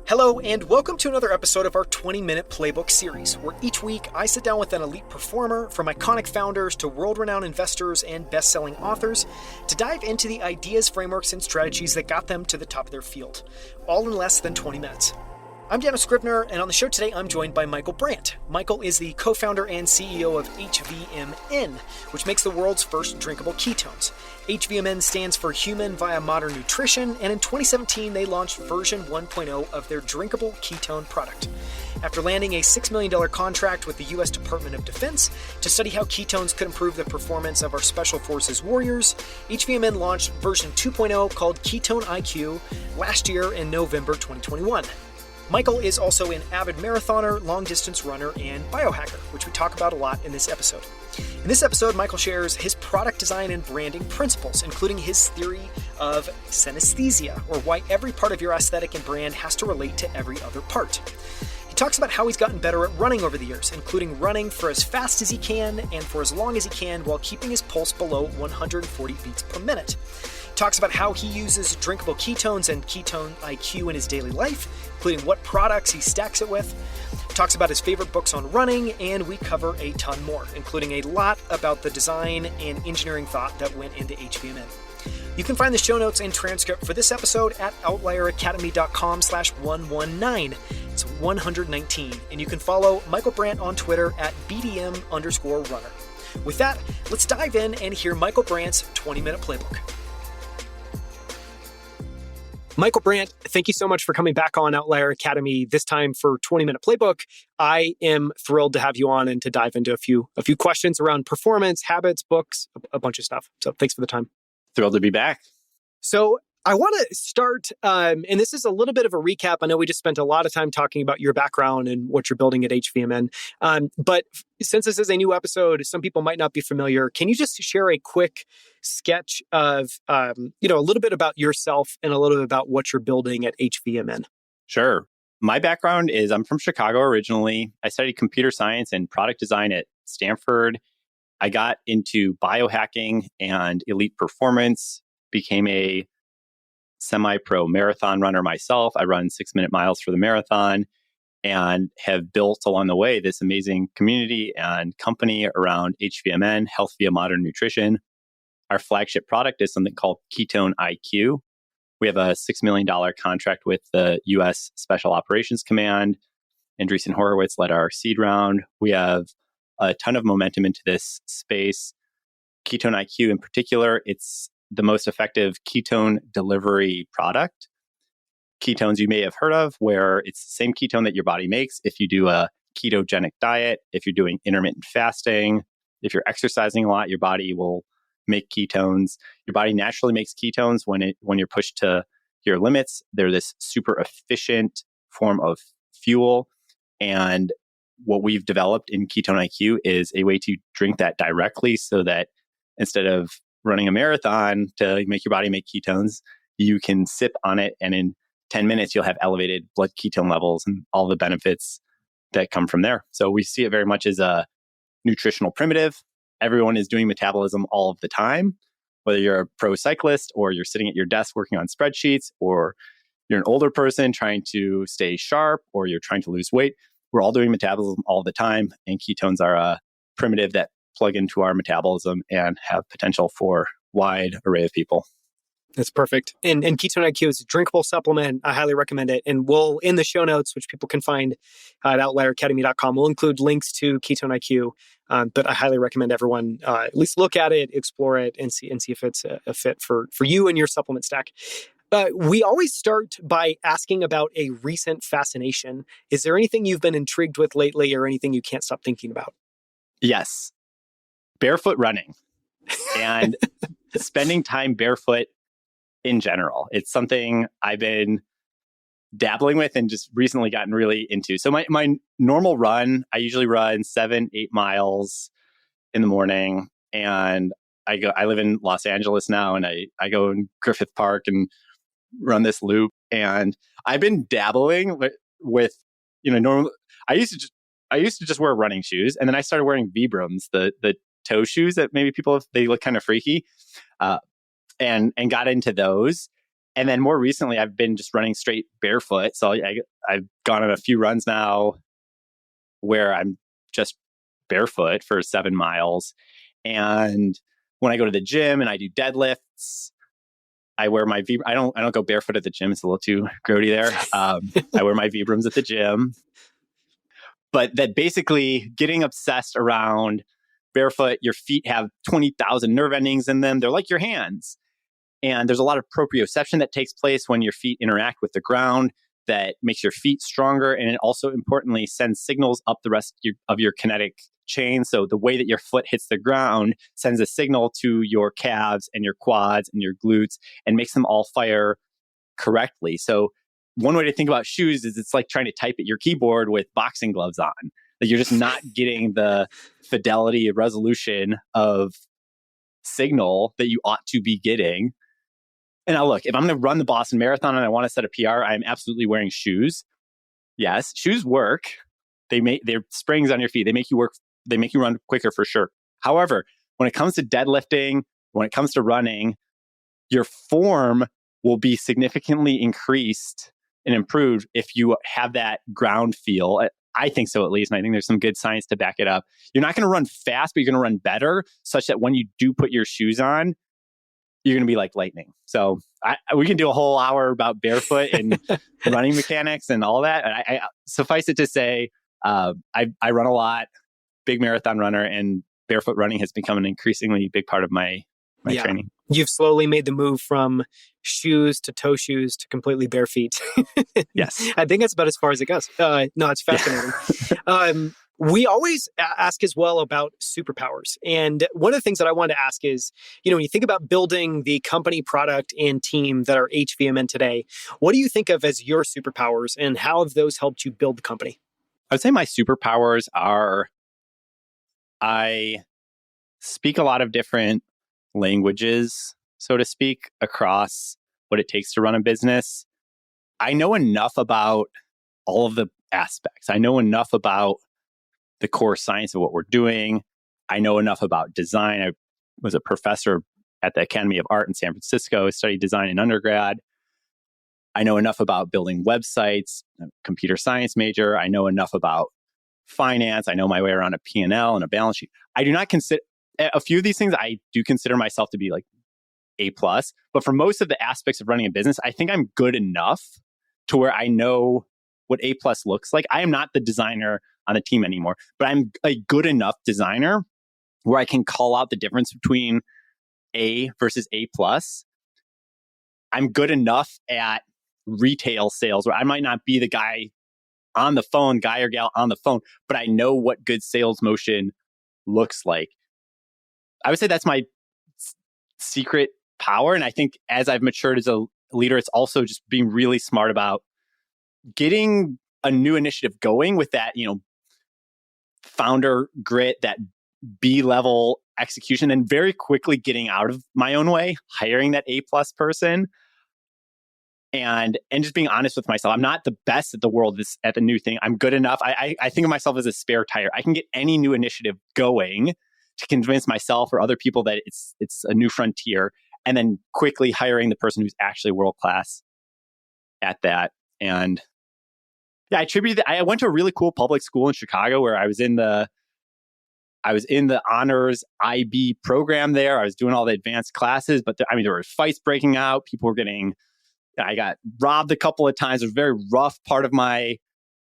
Hello, and welcome to another episode of our 20-minute playbook series, where each week I sit down with an elite performer, from iconic founders to world-renowned investors and best-selling authors, to dive into the ideas, frameworks, and strategies that got them to the top of their field, all in less than 20 minutes. I'm Scrivner, and on the show today, I'm joined by Michael Brandt. Michael is the co-founder and CEO of HVMN, which makes the world's first drinkable ketones. HVMN stands for Human via Modern Nutrition, and in 2017, they launched version 1.0 of their drinkable ketone product. After landing a $6 million contract with the U.S. Department of Defense to study how ketones could improve the performance of our Special Forces warriors, HVMN launched version 2.0 called Ketone-IQ last year in November 2021. Michael is also an avid marathoner, long-distance runner, and biohacker, which we talk about a lot in this episode. In this episode, Michael shares his product design and branding principles, including his theory of synesthesia, or why every part of your aesthetic and brand has to relate to every other part. He talks about how he's gotten better at running over the years, including running for as fast as he can and for as long as he can while keeping his pulse below 140 beats per minute. Talks about how he uses drinkable ketones and Ketone-IQ in his daily life, including what products he stacks it with. Talks about his favorite books on running, and we cover a ton more, including a lot about the design and engineering thought that went into HVMN. You can find the show notes and transcript for this episode at outlieracademy.com/119. It's 119, and you can follow Michael Brandt on Twitter at BDM_runner. With that, let's dive in and hear Michael Brandt's 20-minute playbook. Michael Brandt, thank you so much for coming back on Outlier Academy, this time for 20-minute playbook. I am thrilled to have you on and to dive into a few questions around performance, habits, books, a bunch of stuff. So thanks for the time. Thrilled to be back. So I want to start, and this is a little bit of a recap. I know we just spent a lot of time talking about your background and what you're building at HVMN. But since this is a new episode, some people might not be familiar. Can you just share a quick sketch of, a little bit about yourself and a little bit about what you're building at HVMN? Sure. My background is I'm from Chicago originally. I studied computer science and product design at Stanford. I got into biohacking and elite performance, became a semi-pro marathon runner myself. I run 6-minute miles for the marathon and have built along the way this amazing community and company around HVMN, Health via Modern Nutrition. Our flagship product is something called Ketone-IQ. We have a $6 million contract with the U.S. Special Operations Command. Andreessen Horowitz led our seed round. We have a ton of momentum into this space. Ketone-IQ in particular, it's the most effective ketone delivery product. Ketones you may have heard of, where it's the same ketone that your body makes if you do a ketogenic diet, if you're doing intermittent fasting, if you're exercising a lot, your body will make ketones. Your body naturally makes ketones when you're pushed to your limits. They're this super efficient form of fuel. And what we've developed in Ketone-IQ is a way to drink that directly so that instead of running a marathon to make your body make ketones, you can sip on it, and in 10 minutes, you'll have elevated blood ketone levels and all the benefits that come from there. So we see it very much as a nutritional primitive. Everyone is doing metabolism all of the time, whether you're a pro cyclist or you're sitting at your desk working on spreadsheets, or you're an older person trying to stay sharp, or you're trying to lose weight. We're all doing metabolism all the time, and ketones are a primitive that plug into our metabolism and have potential for wide array of people. That's perfect. And Ketone-IQ is a drinkable supplement. I highly recommend it. And we'll, in the show notes, which people can find at outlieracademy.com, we'll include links to Ketone-IQ. But I highly recommend everyone at least look at it, explore it, and see if it's a fit for you and your supplement stack. We always start by asking about a recent fascination. Is there anything you've been intrigued with lately, or anything you can't stop thinking about? Yes. Barefoot running and spending time barefoot in general. It's something I've been dabbling with and just recently gotten really into. So my normal run, I usually run 7-8 miles in the morning, and I live in Los Angeles now, and I go in Griffith Park and run this loop. And I've been dabbling with normal. I used to just wear running shoes, and then I started wearing Vibrams, the toe shoes that maybe people, they look kind of freaky, and got into those. And then more recently, I've been just running straight barefoot. So I've gone on a few runs now where I'm just barefoot for 7 miles. And when I go to the gym and I do deadlifts, I wear my I don't go barefoot at the gym. It's a little too grody there. I wear my Vibrams at the gym. But that basically getting obsessed around barefoot, your feet have 20,000 nerve endings in them. They're like your hands. And there's a lot of proprioception that takes place when your feet interact with the ground that makes your feet stronger. And it also importantly sends signals up the rest of your kinetic chain. So the way that your foot hits the ground sends a signal to your calves and your quads and your glutes and makes them all fire correctly. So one way to think about shoes is it's like trying to type at your keyboard with boxing gloves on. Like you're just not getting the fidelity, resolution of signal that you ought to be getting. And now look, if I'm going to run the Boston Marathon and I want to set a PR, I'm absolutely wearing shoes. Yes, shoes work. They're springs on your feet. They make you work. They make you run quicker for sure. However, when it comes to deadlifting, when it comes to running, your form will be significantly increased and improved if you have that ground feel. I think so, at least. And I think there's some good science to back it up. You're not going to run fast, but you're going to run better, such that when you do put your shoes on, you're going to be like lightning. So we can do a whole hour about barefoot and running mechanics and all that. I suffice it to say, I run a lot, big marathon runner, and barefoot running has become an increasingly big part of my training. You've slowly made the move from shoes to toe shoes to completely bare feet. Yes. I think that's about as far as it goes. No, it's fascinating. Yeah. We always ask as well about superpowers. And one of the things that I wanted to ask is, when you think about building the company, product, and team that are HVMN today, what do you think of as your superpowers and how have those helped you build the company? I would say my superpowers are I speak a lot of different languages, so to speak, across what it takes to run a business. I know enough about all of the aspects. I know enough about the core science of what we're doing. I know enough about design. I was a professor at the Academy of Art in San Francisco. I studied design in undergrad. I know enough about building websites. I'm a computer science major. I know enough about finance. I know my way around a P&L and a balance sheet. I do not consider a few of these things. I do consider myself to be like A+, but for most of the aspects of running a business, I think I'm good enough to where I know what A+ looks like. I am not the designer on the team anymore, but I'm a good enough designer where I can call out the difference between A versus A+. I'm good enough at retail sales where I might not be the guy on the phone, guy or gal on the phone, but I know what good sales motion looks like. I would say that's my secret power. And I think as I've matured as a leader, it's also just being really smart about getting a new initiative going with that, founder grit, that B-level execution, and very quickly getting out of my own way, hiring that A+ person, and just being honest with myself. I'm not the best at the world at the new thing. I'm good enough. I think of myself as a spare tire. I can get any new initiative going to convince myself or other people that it's a new frontier, and then quickly hiring the person who's actually world-class at that. And yeah, I attribute that. I went to a really cool public school in Chicago where I was in the honors IB program there. I was doing all the advanced classes, but there were fights breaking out. I got robbed a couple of times. It was a very rough part of my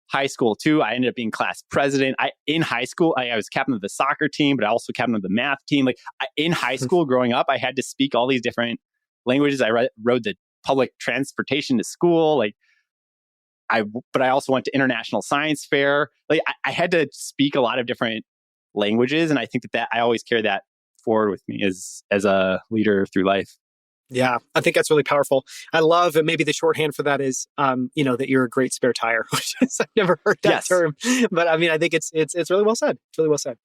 high school too. I ended up being class president. In high school, I was captain of the soccer team, but I also captain of the math team. In high school growing up, I had to speak all these different languages. I rode the public transportation to school. But I also went to international science fair. I had to speak a lot of different languages. And I think that I always carry that forward with me as a leader through life. Yeah, I think that's really powerful. I love, and maybe the shorthand for that is, that you're a great spare tire, which is, I've never heard that term, but I think it's really well said. It's really well said.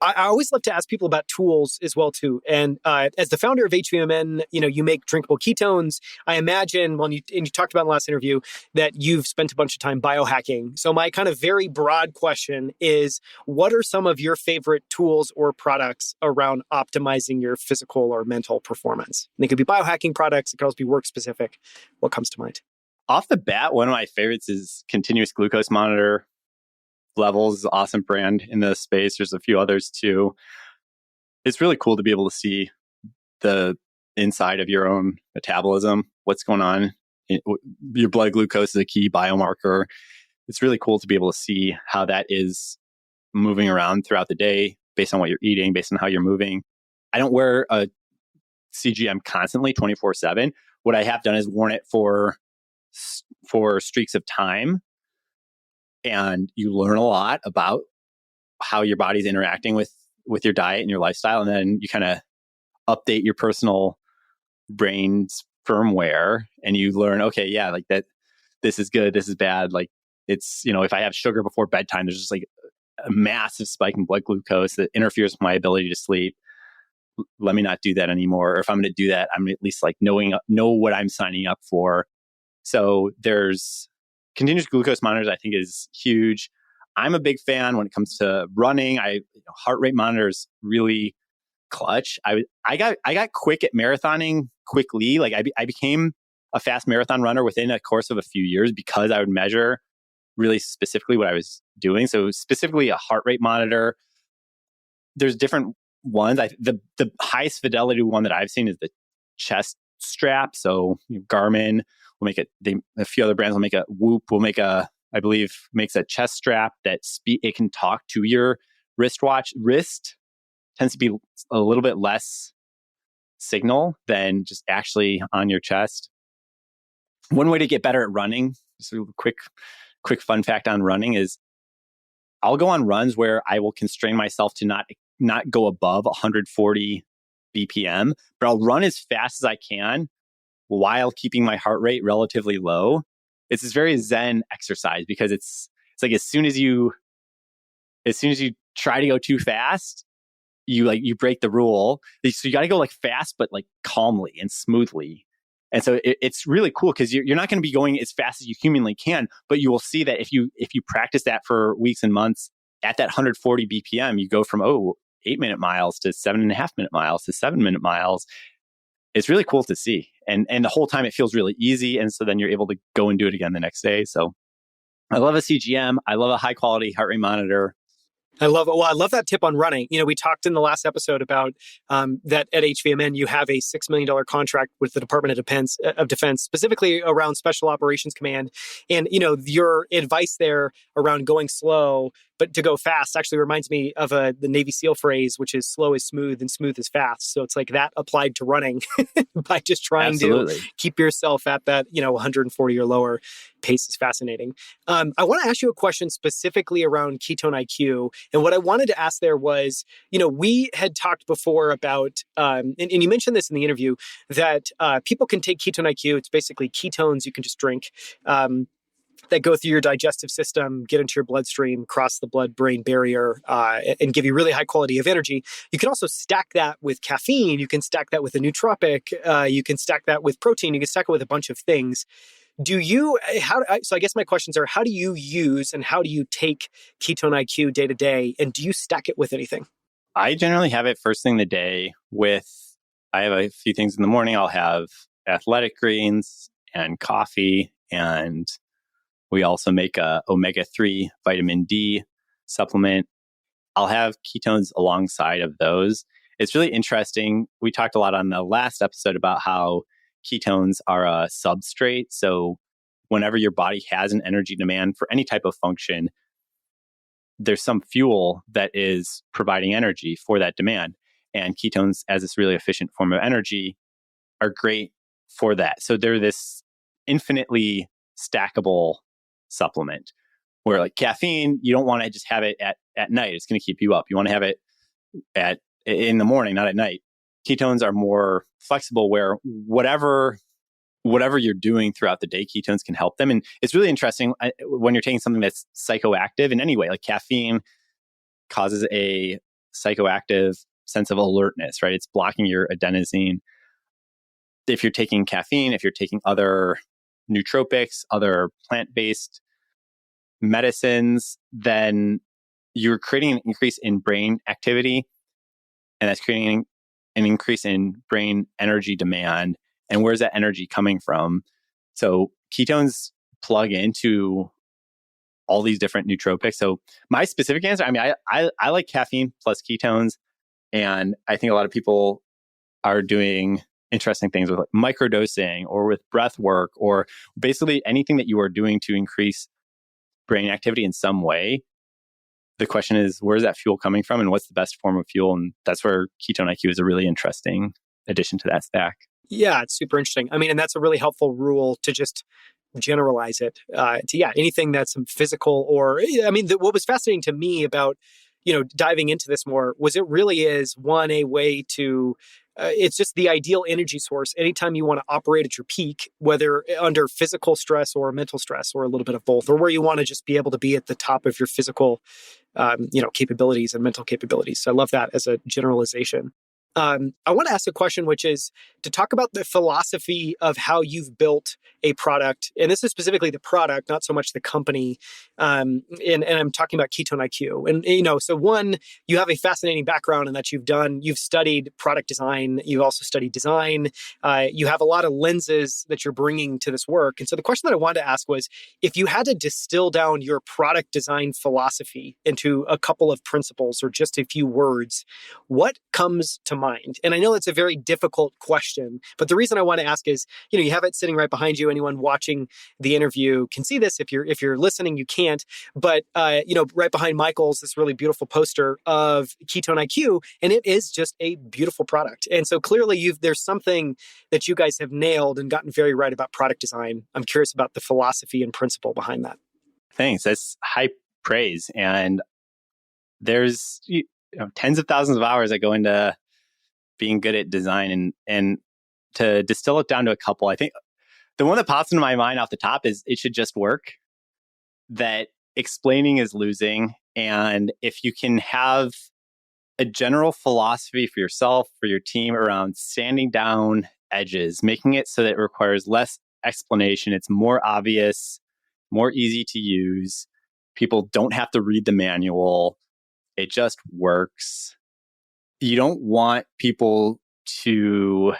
I always love to ask people about tools as well too. And as the founder of HVMN, you make drinkable ketones. I imagine, and you talked about in the last interview that you've spent a bunch of time biohacking. So my kind of very broad question is, what are some of your favorite tools or products around optimizing your physical or mental performance? And they could be biohacking products. It could also be work specific. What comes to mind? Off the bat, one of my favorites is continuous glucose monitor. Levels is an awesome brand in the space. There's a few others too. It's really cool to be able to see the inside of your own metabolism, what's going on. Your blood glucose is a key biomarker. It's really cool to be able to see how that is moving around throughout the day based on what you're eating, based on how you're moving. I don't wear a CGM constantly 24/7. What I have done is worn it for streaks of time. And you learn a lot about how your body's interacting with your diet and your lifestyle. And then you kind of update your personal brain's firmware and you learn, okay, yeah, like that, this is good, this is bad. Like it's, if I have sugar before bedtime, there's just like a massive spike in blood glucose that interferes with my ability to sleep. Let me not do that anymore. Or if I'm going to do that, I'm at least like know what I'm signing up for. So there's continuous glucose monitors, I think, is huge. I'm a big fan when it comes to running. Heart rate monitors really clutch. I got quick at marathoning quickly. Like I became a fast marathon runner within a course of a few years because I would measure really specifically what I was doing. So specifically a heart rate monitor. There's different ones. The highest fidelity one that I've seen is the chest strap. So Garmin will make it. A few other brands will make a Whoop. Will make I believe makes a chest strap that it can talk to your wristwatch. Wrist tends to be a little bit less signal than just actually on your chest. One way to get better at running, just a quick fun fact on running is I'll go on runs where I will constrain myself to not go above 140 BPM, but I'll run as fast as I can while keeping my heart rate relatively low. It's this very zen exercise because it's like as soon as you try to go too fast, you break the rule. So you got to go like fast, but like calmly and smoothly. And so it's really cool because you're not going to be going as fast as you humanly can, but you will see that if you practice that for weeks and months at that 140 BPM, you go from 8-minute miles to 7.5-minute miles to 7-minute miles. It's really cool to see. And the whole time it feels really easy. And so then you're able to go and do it again the next day. So I love a CGM. I love a high quality heart rate monitor. I love it. Well, I love that tip on running. We talked in the last episode about that at HVMN, you have a $6 million contract with the Department of Defense, specifically around Special Operations Command. And, your advice there around going slow, but to go fast actually reminds me of the Navy SEAL phrase, which is slow is smooth and smooth is fast. So it's like that applied to running by just trying to keep yourself at that, 140 or lower pace is fascinating. I want to ask you a question specifically around Ketone-IQ. And what I wanted to ask there was, we had talked before about, and you mentioned this in the interview, that people can take Ketone-IQ. It's basically ketones you can just drink that go through your digestive system, get into your bloodstream, cross the blood-brain barrier, and give you really high quality of energy. You can also stack that with caffeine. You can stack that with a nootropic. You can stack that with protein. You can stack it with a bunch of things. So I guess my questions are, how do you use and how do you take Ketone-IQ day to day? And do you stack it with anything? I generally have it first thing in the day I have a few things in the morning. I'll have athletic greens and coffee, and we also make a omega-3 vitamin D supplement. I'll have ketones alongside of those. It's really interesting. We talked a lot on the last episode about how ketones are a substrate. So whenever your body has an energy demand for any type of function, there's some fuel that is providing energy for that demand. And ketones, as this really efficient form of energy, are great for that. So they're this infinitely stackable supplement where like caffeine, you don't want to just have it at night. It's going to keep you up. You want to have it in the morning, not at night. Ketones are more flexible where whatever you're doing throughout the day, ketones can help them. And it's really interesting when you're taking something that's psychoactive in any way, like caffeine causes a psychoactive sense of alertness, right? It's blocking your adenosine. If you're taking caffeine, if you're taking other nootropics, other plant-based medicines, then you're creating an increase in brain activity, and that's creating an increase in brain energy demand. And where's that energy coming from? So ketones plug into all these different nootropics. So my specific answer, I mean, I like caffeine plus ketones, and I think a lot of people are doing interesting things with like microdosing or with breath work or basically anything that you are doing to increase brain activity in some way. The question is, where's that fuel coming from and what's the best form of fuel? And that's where Ketone-IQ is a really interesting addition to that stack. Yeah, it's super interesting. I mean, and that's a really helpful rule to just generalize it to anything that's physical or, I mean, what was fascinating to me about, diving into this more was it really is a way to, it's just the ideal energy source. Anytime you want to operate at your peak, whether under physical stress or mental stress or a little bit of both, or where you want to just be able to be at the top of your physical, capabilities and mental capabilities. So I love that as a generalization. I want to ask a question, which is to talk about the philosophy of how you've built a product. And this is specifically the product, not so much the company. And I'm talking about Ketone-IQ. And, so one, you have a fascinating background in that you've studied product design. You've also studied design. You have a lot of lenses that you're bringing to this work. And so the question that I wanted to ask was, if you had to distill down your product design philosophy into a couple of principles or just a few words, what comes to mind? And I know it's a very difficult question, but the reason I want to ask is, you have it sitting right behind you. Anyone watching the interview can see this. If you're listening, you can't. But right behind Michael's this really beautiful poster of Ketone-IQ, and it is just a beautiful product. And so clearly, there's something that you guys have nailed and gotten very right about product design. I'm curious about the philosophy and principle behind that. Thanks. That's high praise, and there's tens of thousands of hours that go into being good at design, and to distill it down to a couple, I think the one that pops into my mind off the top is it should just work. That explaining is losing. And if you can have a general philosophy for yourself, for your team around sanding down edges, making it so that it requires less explanation, it's more obvious, more easy to use. People don't have to read the manual. It just works. You don't want people to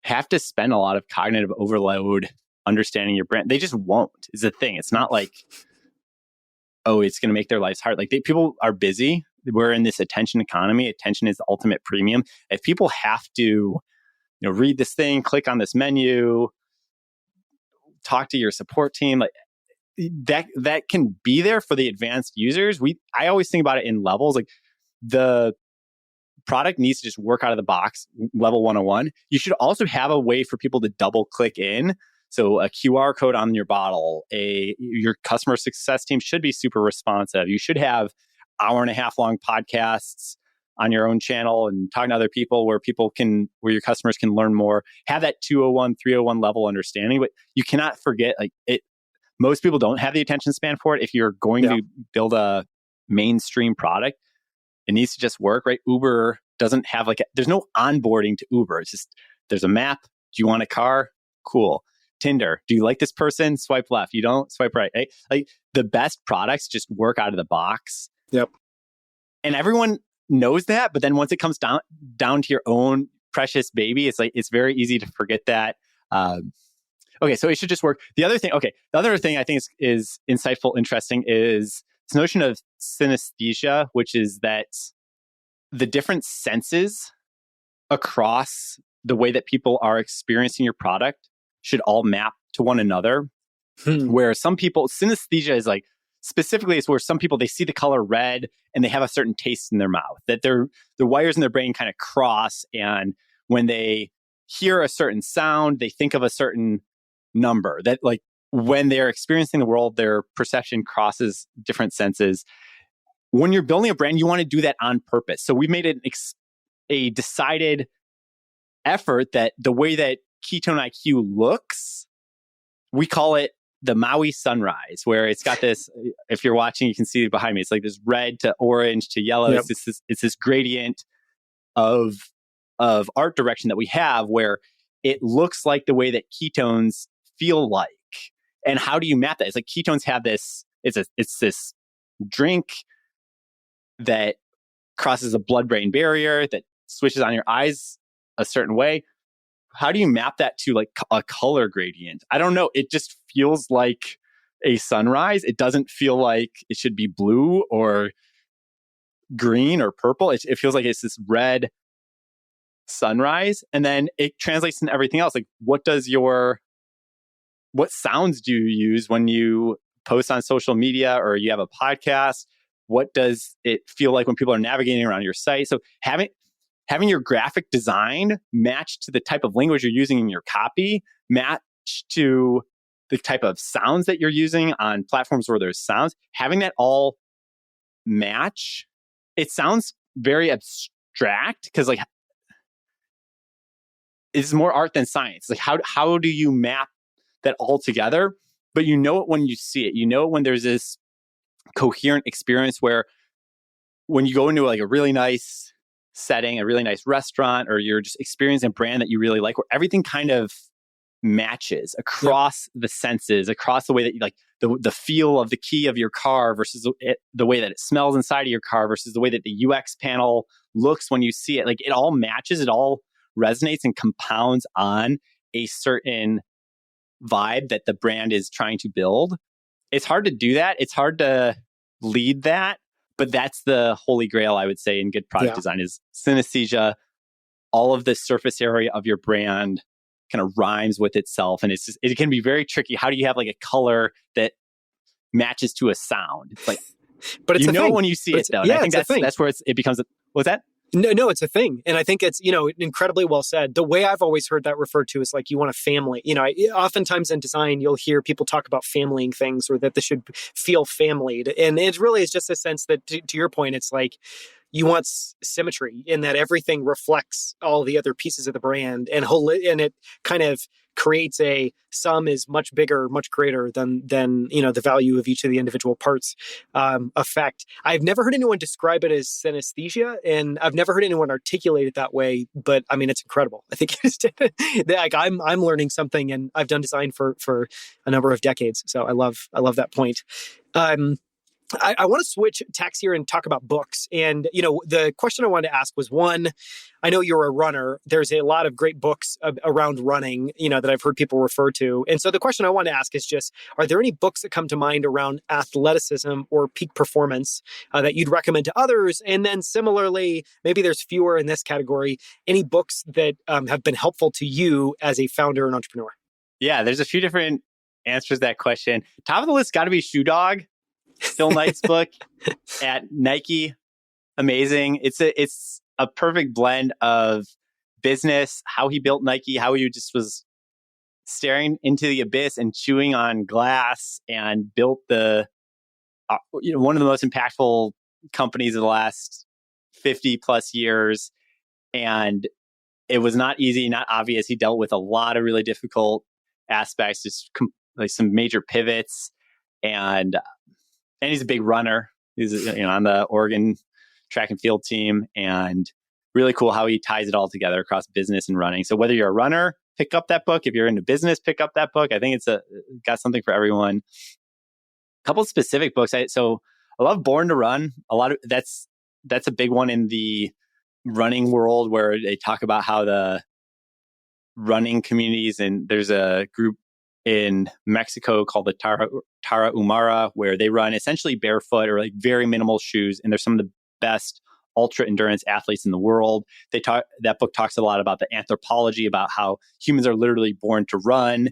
have to spend a lot of cognitive overload understanding your brand. They just won't, is the thing. It's not like, oh, it's going to make their lives hard. Like people are busy. We're in this attention economy. Attention is the ultimate premium. If people have to, read this thing, click on this menu, talk to your support team, like that can be there for the advanced users. I always think about it in levels. Like the product needs to just work out of the box, level 101. You should also have a way for people to double click in. So a QR code on your bottle, your customer success team should be super responsive. You should have hour-and-a-half long podcasts on your own channel and talking to other people where your customers can learn more. Have that 201, 301 level understanding, but you cannot forget most people don't have the attention span for it. If you're going to build a mainstream product, it needs to just work, right? Uber doesn't have there's no onboarding to Uber. It's just, there's a map. Do you want a car? Cool. Tinder. Do you like this person? Swipe left. You don't? Swipe right. Right? Like the best products just work out of the box. Yep. And everyone knows that. But then once it comes down to your own precious baby, it's very easy to forget that. Okay, so it should just work. The other thing I think is insightful, interesting is this notion of synesthesia, which is that the different senses across the way that people are experiencing your product should all map to one another. Where some people, synesthesia is specifically it's where some people, they see the color red and they have a certain taste in their mouth, that the wires in their brain kind of cross. And when they hear a certain sound, they think of a certain number, that when they're experiencing the world, their perception crosses different senses. When you're building a brand, you want to do that on purpose. So we made it a decided effort that the way that Ketone-IQ looks, we call it the Maui sunrise, where it's got this, if you're watching, you can see it behind me. It's like this red to orange to yellow. Yep. It's this gradient of art direction that we have where it looks like the way that ketones feel like. And how do you map that? It's like ketones have this, it's this drink that crosses a blood-brain barrier that switches on your eyes a certain way. How do you map that to like a color gradient? I don't know. It just feels like a sunrise. It doesn't feel like it should be blue or green or purple. It feels like it's this red sunrise. And then it translates into everything else. Like what sounds do you use when you post on social media or you have a podcast? What does it feel like when people are navigating around your site? So having your graphic design match to the type of language you're using in your copy, match to the type of sounds that you're using on platforms where there's sounds, having that all match, it sounds very abstract because like it's more art than science. Like how do you map that all together? But you know it when you see it. You know it when there's this coherent experience where when you go into like a really nice setting, a really nice restaurant, or you're just experiencing a brand that you really like, where everything kind of matches across the senses, across the way that you like the feel of the key of your car versus the way that it smells inside of your car versus the way that the UX panel looks when you see it. Like it all matches, it all resonates and compounds on a certain vibe that the brand is trying to build. It's hard to do that. It's hard to lead that. But that's the holy grail, I would say, in good product design is synesthesia. All of the surface area of your brand kind of rhymes with itself. And it can be very tricky. How do you have like a color that matches to a sound? It's like, but it's when you see it though. And I think that's where it becomes, what's that? No, it's a thing. And I think it's, incredibly well said. The way I've always heard that referred to is like you want a family. Oftentimes in design, you'll hear people talk about familying things or that they should feel familied. And it really is just a sense that, to your point, it's like you want symmetry in that everything reflects all the other pieces of the brand and it kind of creates a sum is much bigger, much greater than the value of each of the individual parts effect. I've never heard anyone describe it as synesthesia, and I've never heard anyone articulate it that way. But I mean, it's incredible. I think it's like I'm learning something, and I've done design for a number of decades, so I love that point. I want to switch tacks here and talk about books. And, the question I wanted to ask was, one, I know you're a runner. There's a lot of great books around running, that I've heard people refer to. And so the question I want to ask is just, are there any books that come to mind around athleticism or peak performance that you'd recommend to others? And then similarly, maybe there's fewer in this category, any books that have been helpful to you as a founder and entrepreneur? Yeah, there's a few different answers to that question. Top of the list got to be Shoe Dog. Phil Knight's book at Nike. Amazing. It's a perfect blend of business, how he built Nike, how he just was staring into the abyss and chewing on glass and built the one of the most impactful companies of the last 50 plus years. And it was not easy, not obvious. He dealt with a lot of really difficult aspects, just like some major pivots, and he's a big runner. He's on the Oregon track and field team, and really cool how he ties it all together across business and running. So whether you're a runner, pick up that book. If you're into business, pick up that book. I think it's got something for everyone. A couple of specific books. So I love Born to Run. A lot of that's a big one in the running world, where they talk about how the running communities, and there's a group in Mexico called the Tarahumara, where they run essentially barefoot or like very minimal shoes. And they're some of the best ultra endurance athletes in the world. That book talks a lot about the anthropology, about how humans are literally born to run,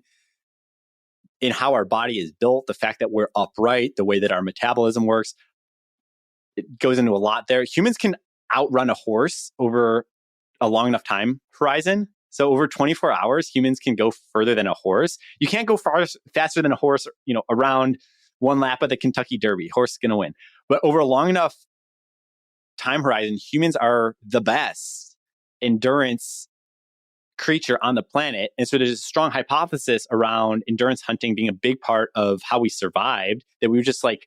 in how our body is built, the fact that we're upright, the way that our metabolism works. It goes into a lot there. Humans can outrun a horse over a long enough time horizon. So over 24 hours, humans can go further than a horse. You can't go faster than a horse, around one lap of the Kentucky Derby. Horse is going to win. But over a long enough time horizon, humans are the best endurance creature on the planet. And so there's a strong hypothesis around endurance hunting being a big part of how we survived, that we were just like,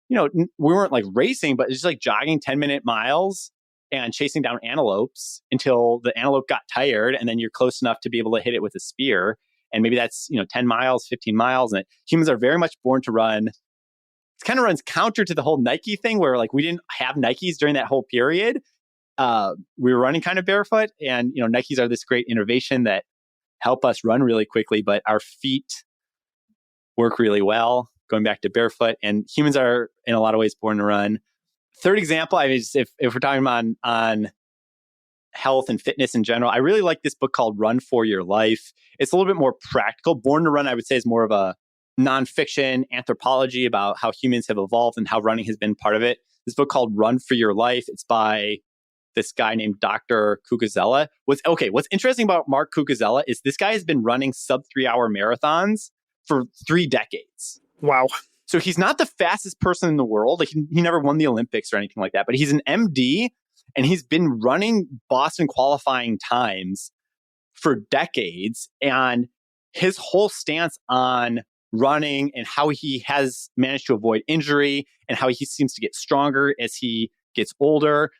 we weren't like racing, but it's just like jogging 10-minute miles and chasing down antelopes until the antelope got tired. And then you're close enough to be able to hit it with a spear. And maybe that's, 10 miles, 15 miles. And humans are very much born to run. It kind of runs counter to the whole Nike thing where like we didn't have Nikes during that whole period. We were running kind of barefoot, and Nikes are this great innovation that help us run really quickly, but our feet work really well going back to barefoot, and humans are in a lot of ways born to run. Third example, if we're talking on health and fitness in general, I really like this book called Run for Your Life. It's a little bit more practical. Born to Run, I would say, is more of a nonfiction anthropology about how humans have evolved and how running has been part of it. This book called Run for Your Life, it's by this guy named Dr. Cucuzzella. What's interesting about Mark Cucuzzella is this guy has been running sub 3-hour marathons for 3 decades. Wow. So he's not the fastest person in the world. Like he never won the Olympics or anything like that, but he's an MD and he's been running Boston qualifying times for decades. And his whole stance on running and how he has managed to avoid injury and how he seems to get stronger as he gets older,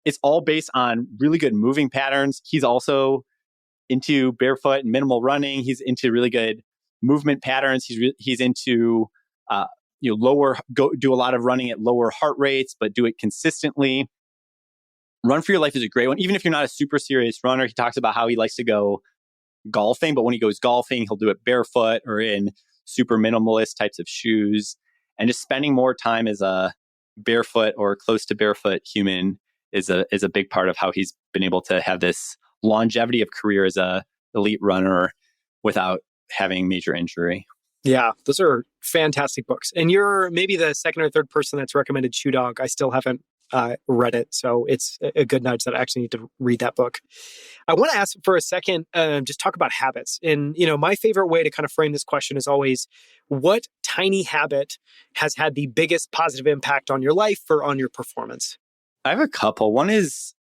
it's all based on really good moving patterns. He's also into barefoot and minimal running. He's into really good movement patterns. He's into do a lot of running at lower heart rates, but do it consistently. Run for Your Life is a great one. Even if you're not a super serious runner, he talks about how he likes to go golfing, but when he goes golfing, he'll do it barefoot or in super minimalist types of shoes. And just spending more time as a barefoot or close to barefoot human is a big part of how he's been able to have this longevity of career as a elite runner without having major injury. Yeah, those are fantastic books. And you're maybe the second or third person that's recommended Shoe Dog. I still haven't read it, so it's a good nudge that I actually need to read that book. I want to ask for a second, just talk about habits. And, my favorite way to kind of frame this question is always, what tiny habit has had the biggest positive impact on your life or on your performance? I have a couple. One is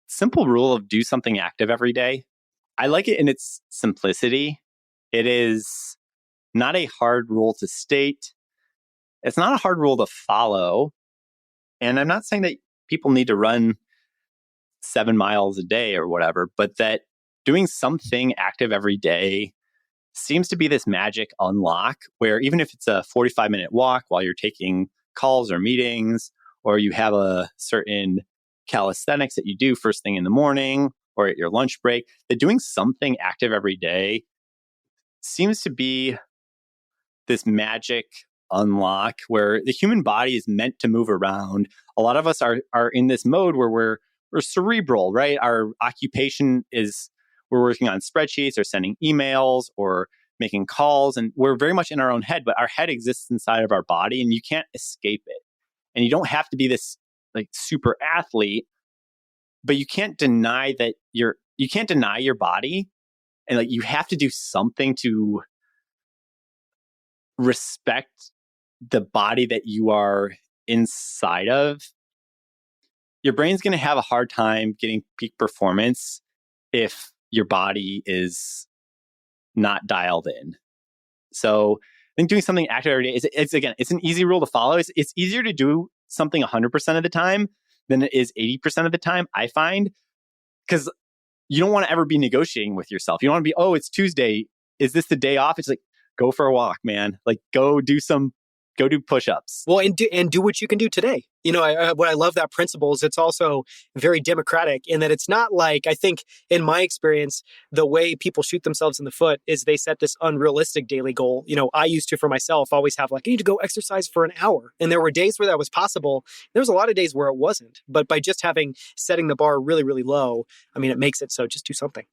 simple rule of do something active every day. I like it in its simplicity. It is not a hard rule to state. It's not a hard rule to follow. And I'm not saying that people need to run 7 miles a day or whatever, but that doing something active every day seems to be this magic unlock where even if it's a 45-minute walk while you're taking calls or meetings, or you have a certain calisthenics that you do first thing in the morning or at your lunch break, that doing something active every day seems to be this magic unlock where the human body is meant to move around. A lot of us are in this mode where we're cerebral, right? Our occupation is we're working on spreadsheets or sending emails or making calls, and we're very much in our own head, but our head exists inside of our body and you can't escape it. And you don't have to be this like super athlete, but you can't deny that you can't deny your body, and like you have to do something to respect the body that you are inside of. Your brain's going to have a hard time getting peak performance if your body is not dialed in. So I think doing something active every day it's an easy rule to follow. It's easier to do something 100% of the time than it is 80% of the time, I find, because you don't want to ever be negotiating with yourself. You don't want to be, oh, it's Tuesday. Is this the day off? It's like, go for a walk, man. Like go do push-ups. Well, and do what you can do today. What I love that principle is it's also very democratic in that it's not like, I think in my experience, the way people shoot themselves in the foot is they set this unrealistic daily goal. I used to, for myself, always have like, I need to go exercise for an hour. And there were days where that was possible. There was a lot of days where it wasn't. But by just setting the bar really, really low, it makes it so just do something.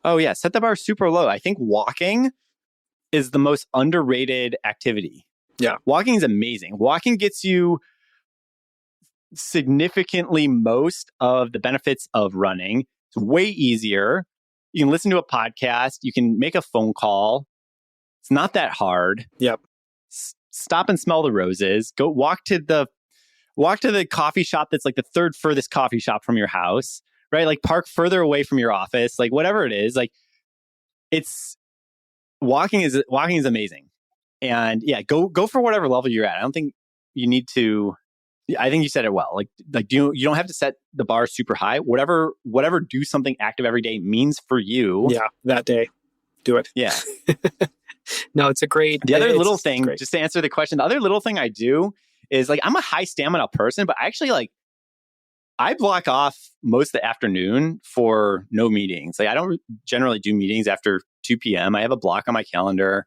Oh yeah, set the bar super low. I think walking is the most underrated activity. Yeah. Walking is amazing. Walking gets you significantly most of the benefits of running. It's way easier. You can listen to a podcast. You can make a phone call. It's not that hard. Yep. Stop and smell the roses. Go walk to the coffee shop that's like the third furthest coffee shop from your house, right? Like park further away from your office, like whatever it is. Like it's walking is amazing. And yeah, go for whatever level you're at. I don't think you need to. I think you said it well. Like you don't have to set the bar super high. Whatever do something active every day means for you. Yeah, that day, do it. Yeah. No, it's a great. The other little thing, just to answer the question, the other little thing I do is like I'm a high stamina person, but actually like I block off most of the afternoon for no meetings. Like I don't generally do meetings after 2 p.m. I have a block on my calendar.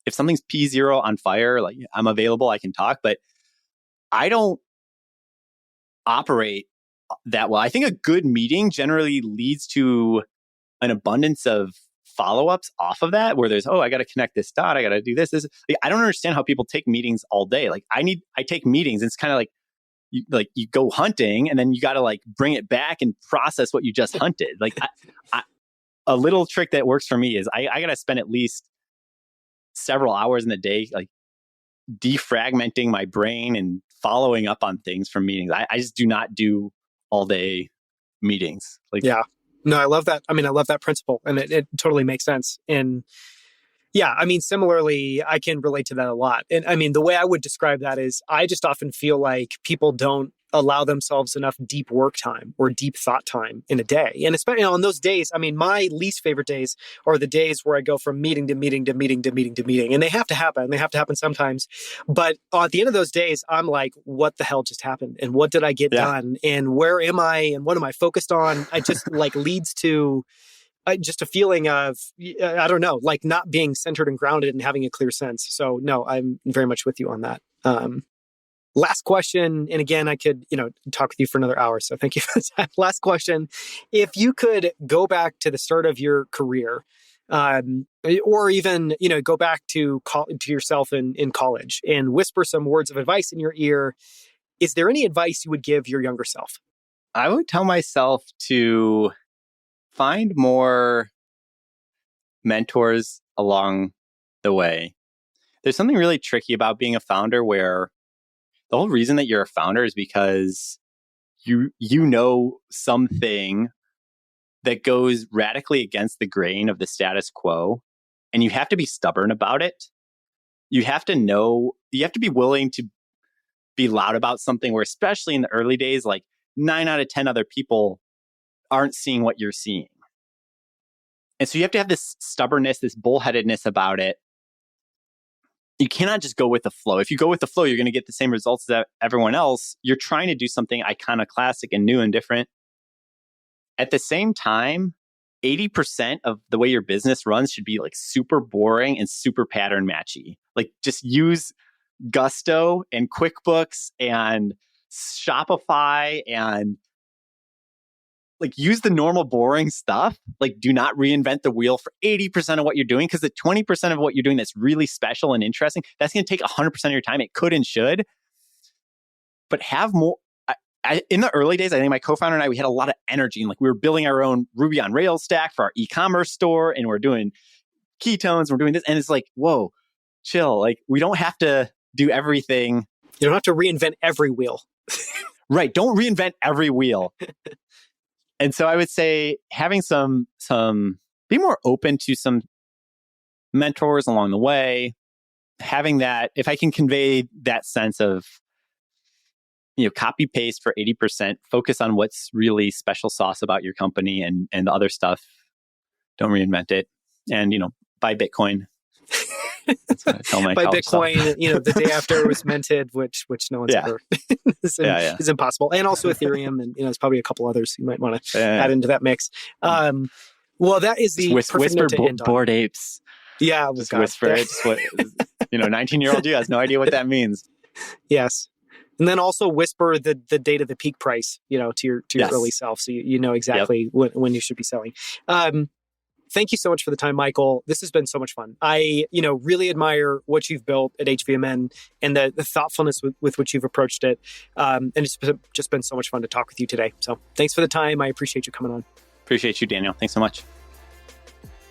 If something's P0 on fire, like I'm available, I can talk, but I don't operate that well. I think a good meeting generally leads to an abundance of follow-ups off of that, where there's, I got to connect this dot, I got to do this. Like, I don't understand how people take meetings all day. Like I take meetings, and it's kind of like you go hunting, and then you got to like bring it back and process what you just hunted. Like a little trick that works for me is I got to spend at least several hours in the day, like defragmenting my brain and following up on things from meetings. I just do not do all day meetings. Like, yeah, no, I love that. I mean, I love that principle, and it totally makes sense. And yeah, I mean, similarly, I can relate to that a lot. And I mean, the way I would describe that is I just often feel like people don't allow themselves enough deep work time or deep thought time in a day. And especially on those days, I mean, my least favorite days are the days where I go from meeting to meeting to meeting to meeting to meeting. And they have to happen. They have to happen sometimes. But at the end of those days, I'm like, what the hell just happened? And what did I get done? And where am I? And what am I focused on? I just like leads to just a feeling of, I don't know, like not being centered and grounded and having a clear sense. So no, I'm very much with you on that. Last question. And again, I could, talk with you for another hour. So thank you for that. Last question. If you could go back to the start of your career, or even, go back to yourself in college and whisper some words of advice in your ear, is there any advice you would give your younger self? I would tell myself to find more mentors along the way. There's something really tricky about being a founder where the whole reason that you're a founder is because you know something that goes radically against the grain of the status quo, and you have to be stubborn about it. You have to be willing to be loud about something where, especially in the early days, like 9 out of 10 other people aren't seeing what you're seeing. And so you have to have this stubbornness, this bullheadedness about it. You cannot just go with the flow. If you go with the flow, you're going to get the same results as everyone else. You're trying to do something iconoclastic and new and different. At the same time, 80% of the way your business runs should be like super boring and super pattern matchy. Like just use Gusto and QuickBooks and Shopify and like use the normal boring stuff. Like do not reinvent the wheel for 80% of what you're doing, because the 20% of what you're doing that's really special and interesting, that's going to take 100% of your time. It could and should. But have more. In the early days, I think my co-founder and I, we had a lot of energy, and like we were building our own Ruby on Rails stack for our e-commerce store, and we're doing ketones, we're doing this, and it's like, whoa, chill. Like we don't have to do everything. You don't have to reinvent every wheel. Right. Don't reinvent every wheel. And so I would say having some be more open to some mentors along the way, having that, if I can convey that sense of, copy paste for 80%, focus on what's really special sauce about your company, and the other stuff, don't reinvent it. And, buy Bitcoin. That's what I tell my buy Bitcoin, stuff. The day after it was minted, which no one's ever is impossible. And also Ethereum, and there's probably a couple others you might want to add into that mix. Well, that is the perfect note to end on. Bored apes. Yeah, just whisper it. Just what 19-year-old you has no idea what that means. Yes. And then also whisper the date of the peak price, to your early self, so you know exactly when you should be selling. Thank you so much for the time, Michael. This has been so much fun. I, really admire what you've built at HVMN and the thoughtfulness with which you've approached it. And it's just been so much fun to talk with you today. So thanks for the time. I appreciate you coming on. Appreciate you, Daniel. Thanks so much.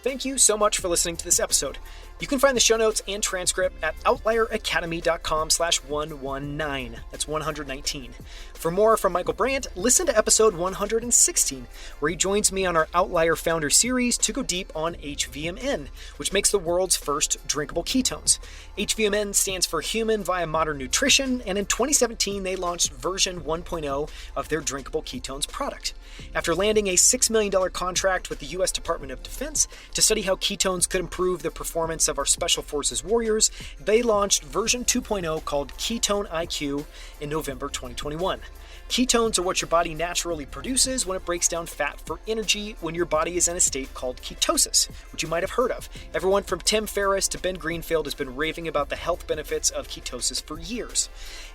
Thank you so much for listening to this episode. You can find the show notes and transcript at outlieracademy.com/119. That's 119. For more from Michael Brandt, listen to episode 116, where he joins me on our Outlier Founder series to go deep on HVMN, which makes the world's first drinkable ketones. HVMN stands for Human via Modern Nutrition, and in 2017 they launched version 1.0 of their drinkable ketones product. After landing a $6 million contract with the U.S. Department of Defense to study how ketones could improve the performance of our Special Forces warriors, they launched version 2.0 called Ketone-IQ in November 2021. Ketones are what your body naturally produces when it breaks down fat for energy when your body is in a state called ketosis, which you might have heard of. Everyone from Tim Ferriss to Ben Greenfield has been raving about the health benefits of ketosis for years.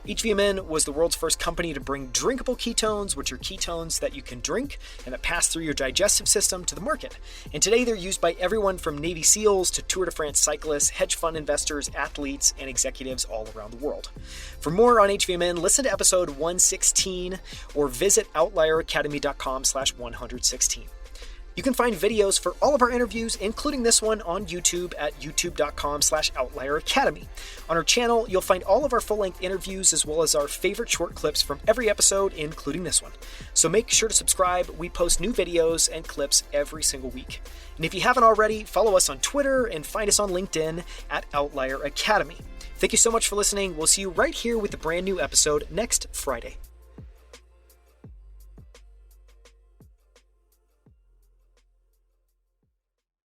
HVMN was the world's first company to bring drinkable ketones, which are ketones that you can drink and that pass through your digestive system, to the market. And today they're used by everyone from Navy SEALs to Tour de France cyclists, hedge fund investors, athletes, and executives all around the world. For more on HVMN, listen to episode 116 or visit outlieracademy.com/116. You can find videos for all of our interviews, including this one, on YouTube at youtube.com/outlieracademy. On our channel, you'll find all of our full-length interviews as well as our favorite short clips from every episode, including this one. So make sure to subscribe. We post new videos and clips every single week. And if you haven't already, follow us on Twitter and find us on LinkedIn at Outlier Academy. Thank you so much for listening. We'll see you right here with a brand new episode next Friday.